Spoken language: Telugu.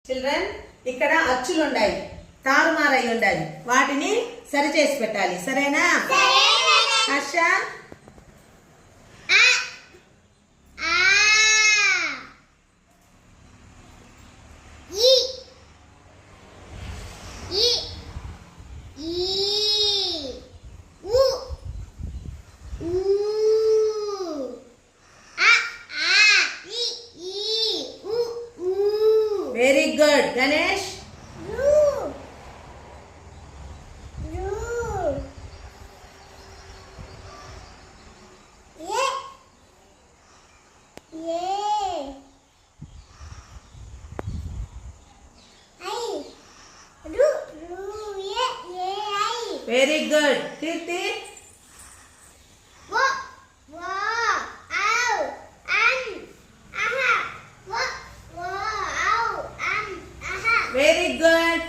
చిల్డ్రన్ ఇక్కడ అచ్చులు ఉన్నాయి, తారుమారై ఉండాలి, వాటిని సరి చేసి పెట్టాలి. సరేనా Harsha? Very good Ganesh. Very good Keerthi. Very good